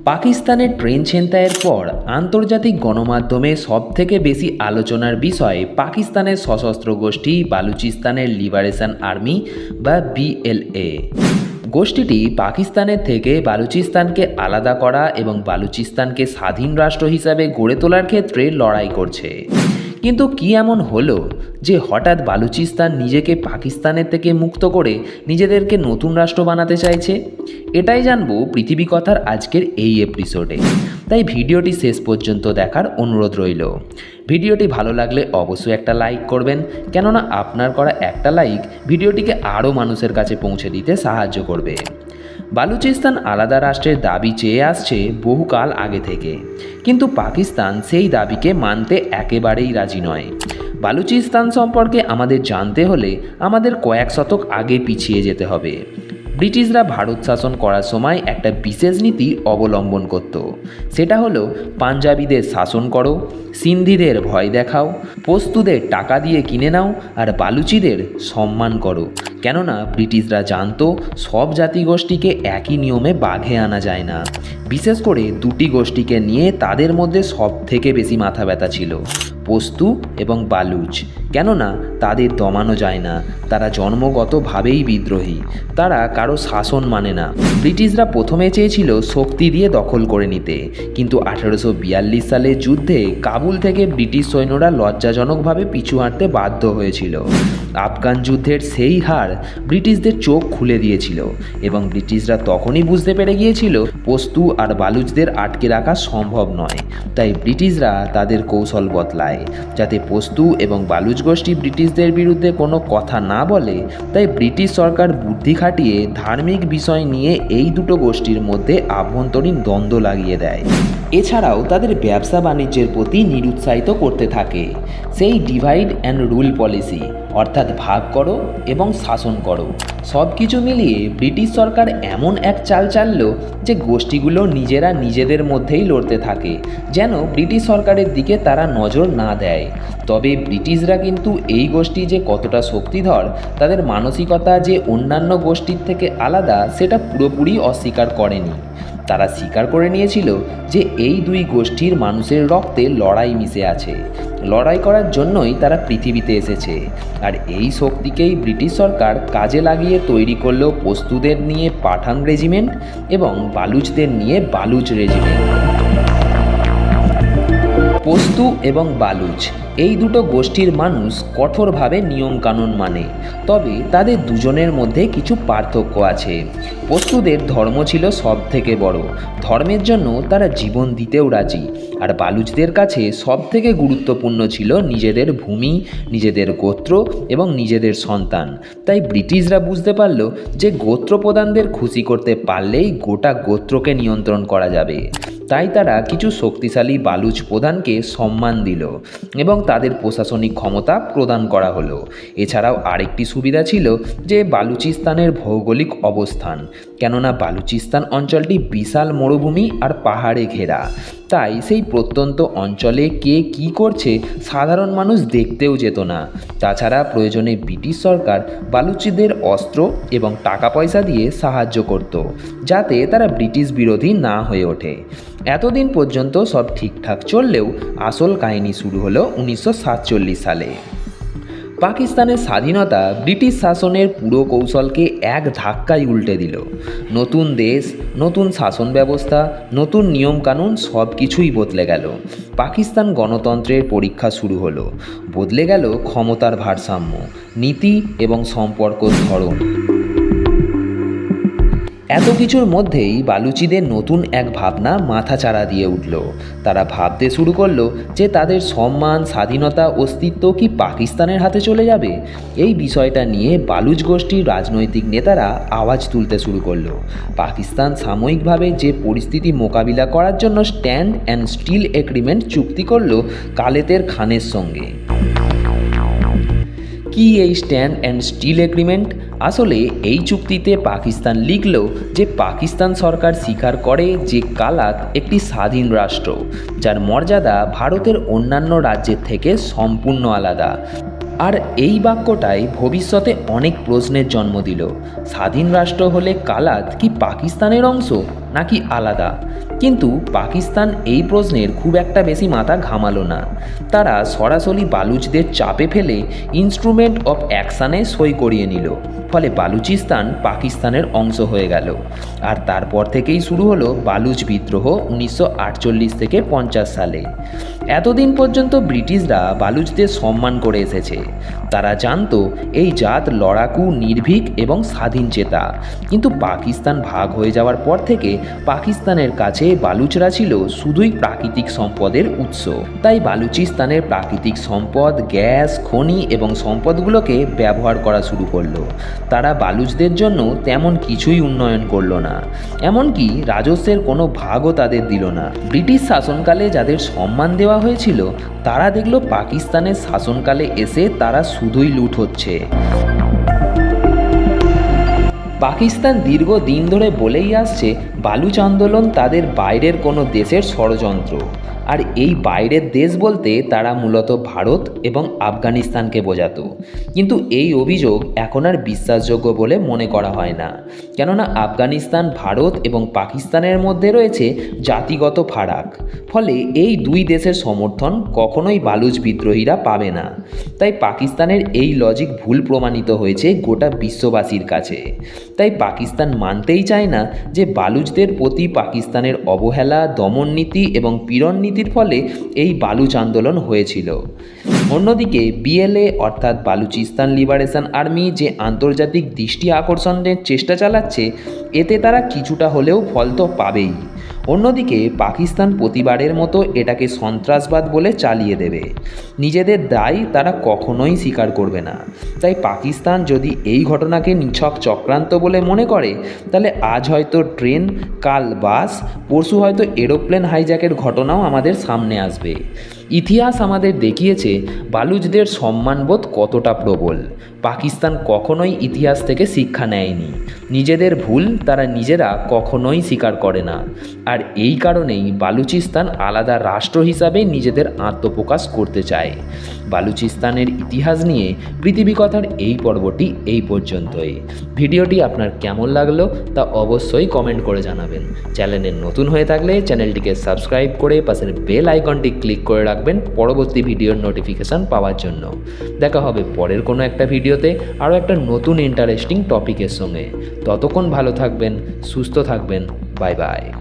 পাকিস্তানের ট্রেন ছিনতাইয়ের পর আন্তর্জাতিক গণমাধ্যমে সবথেকে বেশি আলোচনার বিষয় পাকিস্তানের সশস্ত্র গোষ্ঠী বালুচিস্তানের লিবারেশন আর্মি বা বিএলএ। গোষ্ঠীটি পাকিস্তানের থেকে বালুচিস্তানকে আলাদা করা এবং বালুচিস্তানকে স্বাধীন রাষ্ট্র হিসাবে গড়ে তোলার ক্ষেত্রে লড়াই করছে। কিন্তু কি এমন হলো যে হঠাৎ বালুচিস্তান নিজেকে পাকিস্তানের থেকে মুক্ত করে নিজেদেরকে নতুন রাষ্ট্র বানাতে চাইছে? এটাই জানবো পৃথিবী কথার আজকের এই এপিসোডে। তাই ভিডিওটি শেষ পর্যন্ত দেখার অনুরোধ রইল। ভিডিওটি ভালো লাগলে অবশ্যই একটা লাইক করবেন, কেননা আপনার করা একটা লাইক ভিডিওটিকে আরও মানুষের কাছে পৌঁছে দিতে সাহায্য করবে। বালুচিস্তান আলাদা রাষ্ট্রের দাবি চেয়ে আসছে বহুকাল আগে থেকে, কিন্তু পাকিস্তান সেই দাবিকে মানতে একেবারেই রাজি নয়। বালুচিস্তান সম্পর্কে আমাদের জানতে হলে আমাদের কয়েক শতক আগে পিছিয়ে যেতে হবে। ব্রিটিশরা ভারত শাসন করার সময় একটা বিশেষ নীতি অবলম্বন করত। সেটা হলো পাঞ্জাবিদের শাসন করো, সিন্ধিদের ভয় দেখাও, পস্তুদের টাকা দিয়ে কিনে নাও, আর বালুচিদের সম্মান করো। কেননা ব্রিটিশরা জানতো সব জাতিগোষ্ঠীকে একই নিয়মে বাঁধে আনা যায় না। বিশেষ করে দুটি গোষ্ঠীকে নিয়ে তাদের মধ্যে সব থেকে বেশি মাথা ব্যথা ছিল, পস্তু এবং বালুচ। কেননা তাদের দমানো যায় না, তারা জন্মগতভাবেই বিদ্রোহী, তারা কারো শাসন মানে না। ব্রিটিশরা প্রথমে চেয়েছিল শক্তি দিয়ে দখল করে নিতে, কিন্তু 1842 সালের যুদ্ধে কাবুল থেকে ব্রিটিশ সৈন্যরা লজ্জাজনকভাবে পিছু হাঁটতে বাধ্য হয়েছিল। আফগান যুদ্ধের সেই হার ব্রিটিশদের চোখ খুলে দিয়েছিল এবং ব্রিটিশরা তখনই বুঝতে পেরে গিয়েছিল পস্তু আর বালুচদের আটকে রাখা সম্ভব নয়। তাই ব্রিটিশরা তাদের কৌশল বদলায় যাতে পস্তু এবং বালুচ গোষ্ঠী ব্রিটিশদের বিরুদ্ধে কোনো কথা না বলে। তাই ব্রিটিশ সরকার বুদ্ধি খাটিয়ে ধার্মিক বিষয় নিয়ে এই দুটো গোষ্ঠীর মধ্যে আভ্যন্তরীণ দ্বন্দ্ব লাগিয়ে দেয়। এছাড়াও তাদের ব্যবসা বাণিজ্যের প্রতি নিরুৎসাহিত করতে থাকে। সেই ডিভাইড অ্যান্ড রুল পলিসি, অর্থাৎ ভাগ করো এবং শাসন করো, সব কিছু মিলিয়ে ব্রিটিশ সরকার এমন এক চাল চালল যে গোষ্ঠীগুলো নিজেরা নিজেদের মধ্যেই লড়তে থাকে, যেন ব্রিটিশ সরকারের দিকে তারা নজর না দেয়। তবে ব্রিটিশরা কিন্তু এই গোষ্ঠী যে কতটা শক্তিধর, তাদের মানসিকতা যে অন্যান্য গোষ্ঠীর থেকে আলাদা, সেটা পুরোপুরি অস্বীকার করেনি। তারা স্বীকার করে নিয়েছিল যে এই দুই গোষ্ঠীর মানুষের রক্তে লড়াই মিশে আছে, লড়াই করার জন্যই তারা পৃথিবীতে এসেছে। আর এই শক্তিকেই ব্রিটিশ সরকার কাজে লাগিয়ে তৈরি করল পস্তুদের নিয়ে পাঠান রেজিমেন্ট এবং বালুচদের নিয়ে বালুচ রেজিমেন্ট। পস্তু এবং বালুচ এই দুটো গোষ্ঠীর মানুষ কঠোরভাবে নিয়মকানুন মানে, তবে তাদের দুজনের মধ্যে কিছু পার্থক্য আছে। পস্তুদের ধর্ম ছিল সব থেকে বড়, ধর্মের জন্য তারা জীবন দিতেও রাজি। আর বালুচদের কাছে সব থেকে গুরুত্বপূর্ণ ছিল নিজেদের ভূমি, নিজেদের গোত্র এবং নিজেদের সন্তান। তাই ব্রিটিশরা বুঝতে পারল যে গোত্র প্রধানদের খুশি করতে পারলেই গোটা গোত্রকে নিয়ন্ত্রণ করা যাবে। তাই তারা কিছু শক্তিশালী বালুচ প্রধানকে সম্মান দিল এবং তাদের প্রশাসনিক ক্ষমতা প্রদান করা হলো। এছাড়াও আরেকটি সুবিধা ছিল যে বালুচিস্তানের ভৌগোলিক অবস্থান, কেননা বালুচিস্তান অঞ্চলটি বিশাল মরুভূমি আর পাহাড়ে ঘেরা। তাই সেই প্রত্যন্ত অঞ্চলে কে কি করছে সাধারণ মানুষ দেখতেও যেত না। তাছাড়া প্রয়োজনে ব্রিটিশ সরকার বালুচিদের অস্ত্র এবং টাকা পয়সা দিয়ে সাহায্য করত, যাতে তারা ব্রিটিশ বিরোধী না হয়ে ওঠে। এতদিন পর্যন্ত সব ঠিকঠাক চললেও আসল কাহিনী শুরু হলো 1947 সালে। পাকিস্তানের স্বাধীনতা ব্রিটিশ শাসনের পুরো কৌশলকে এক ধাক্কায় উল্টে দিল। নতুন দেশ, নতুন শাসন ব্যবস্থা, নতুন নিয়মকানুন, সব কিছুই বদলে গেল। পাকিস্তান গণতন্ত্রের পরীক্ষা শুরু হলো। বদলে গেল ক্ষমতার ভারসাম্য, নীতি এবং সম্পর্কর ধরন। এত কিছুর মধ্যেই বালুচিদের নতুন এক ভাবনা মাথাচাড়া দিয়ে উঠল। তারা ভাবতে শুরু করলো যে তাদের সম্মান, স্বাধীনতা, অস্তিত্ব কি পাকিস্তানের হাতে চলে যাবে? এই বিষয়টা নিয়ে বালুচ গোষ্ঠীর রাজনৈতিক নেতারা আওয়াজ তুলতে শুরু করলো। পাকিস্তান সাময়িকভাবে যে পরিস্থিতি মোকাবিলা করার জন্য স্ট্যান্ড অ্যান্ড স্টিল এগ্রিমেন্ট চুক্তি করলো কালেতের খানের সঙ্গে। কি এই স্ট্যান্ড অ্যান্ড স্টিল এগ্রিমেন্ট? আসলে এই চুক্তিতে পাকিস্তান লিখল যে পাকিস্তান সরকার স্বীকার করে যে কালাত একটি স্বাধীন রাষ্ট্র, যার মর্যাদা ভারতের অন্যান্য রাজ্যের থেকে সম্পূর্ণ আলাদা। আর এই বাক্যটাই ভবিষ্যতে অনেক প্রশ্নের জন্ম দিল। স্বাধীন রাষ্ট্র হলে কালাত কি পাকিস্তানের অংশ? নাকি আলাদা? কিন্তু পাকিস্তান এই প্রশ্নের খুব একটা বেশি মাথা ঘামালো না। তারা সরাসরি বালুচদের চাপে ফেলে ইনস্ট্রুমেন্ট অফ অ্যাকশানে সই করিয়ে নিল। ফলে বালুচিস্তান পাকিস্তানের অংশ হয়ে গেল। আর তারপর থেকেই শুরু হলো বালুচ বিদ্রোহ 1948 থেকে 50 সালে। এতদিন পর্যন্ত ব্রিটিশরা বালুচদের সম্মান করে এসেছে। তারা জানতো এই জাত লড়াকু, নির্ভীক এবং স্বাধীনচেতা। কিন্তু পাকিস্তান ভাগ হয়ে যাওয়ার পর থেকে পাকিস্তানের কাছে বালুচরা ছিল শুধুই প্রাকৃতিক সম্পদের উৎস। তাই বালুচিস্তানের প্রাকৃতিক সম্পদ, গ্যাস, খনি এবং সম্পদগুলোকে ব্যবহার করা শুরু করলো। তারা বালুচদের জন্য তেমন কিছুই উন্নয়ন করলো না, এমনকি রাজস্বের কোনো ভাগও তাদের দিল না। ব্রিটিশ শাসনকালে যাদের সম্মান দেওয়া হয়েছিল, তারা দেখল পাকিস্তানের শাসনকালে এসে তারা শুধুই লুট হচ্ছে। পাকিস্তান দীর্ঘদিন ধরে বলেই আসছে বালুচ আন্দোলন তাদের বাইরের কোনো দেশের ষড়যন্ত্র। আর এই বাইরের দেশ বলতে তারা মূলত ভারত এবং আফগানিস্তানকে বোঝাতো। কিন্তু এই অভিযোগ এখন আর বিশ্বাসযোগ্য বলে মনে করা হয় না, কেননা আফগানিস্তান, ভারত এবং পাকিস্তানের মধ্যে রয়েছে জাতিগত ফারাক। ফলে এই দুই দেশের সমর্থন কখনোই বালুচ বিদ্রোহীরা পাবে না। তাই পাকিস্তানের এই লজিক ভুল প্রমাণিত হয়েছে গোটা বিশ্ববাসীর কাছে। তাই পাকিস্তান মানতেই চায় না যে বালুচদের প্রতি পাকিস্তানের অবহেলা, দমননীতি এবং পীড়ননীতির ফলে এই বালুচ আন্দোলন হয়েছিল। অন্যদিকে বিএলএ অর্থাৎ বালুচিস্তান লিবারেশন আর্মি যে আন্তর্জাতিক দৃষ্টি আকর্ষণের চেষ্টা চালাচ্ছে, এতে তারা কিছুটা হলেও ফল তো পাবেই। অন্যদিকে পাকিস্তান প্রতিবারের মতো এটাকে সন্ত্রাসবাদ বলে চালিয়ে দেবে। নিজেদের দায় তারা কখনোই স্বীকার করবে না। তাই পাকিস্তান যদি এই ঘটনাকে নিছক চক্রান্ত বলে মনে করে, তাহলে আজ হয়তো ট্রেন, কাল বাস, পরশু হয়তো এরোপ্লেন হাইজ্যাকের ঘটনাও আমাদের সামনে আসবে। ইতিহাস আমাদের দেখিয়েছে বালুচদের সম্মানবোধ কতটা প্রবল। পাকিস্তান কখনোই ইতিহাস থেকে শিক্ষা নেয়নি। নিজেদের ভুল তারা নিজেরা কখনোই স্বীকার করে না। আর এই কারণেই বালুচিস্তান আলাদা রাষ্ট্র হিসাবে নিজেদের আত্মপ্রকাশ করতে চায়। বালুচিস্তানের ইতিহাস নিয়ে পৃথিবী কথার এই পর্বটি এই পর্যন্তই। ভিডিওটি আপনার কেমন লাগলো তা অবশ্যই কমেন্ট করে জানাবেন। চ্যানেলে নতুন হয়ে থাকলে চ্যানেলটিকে সাবস্ক্রাইব করে পাশের বেল আইকনটি ক্লিক করে রাখবেন পরবর্তী ভিডিওর নোটিফিকেশান পাওয়ার জন্য। দেখা হবে পরের কোনো একটা ভিডিওতে আরও একটা নতুন ইন্টারেস্টিং টপিকের সঙ্গে। ততক্ষণ ভালো থাকবেন, সুস্থ থাকবেন। Bye bye.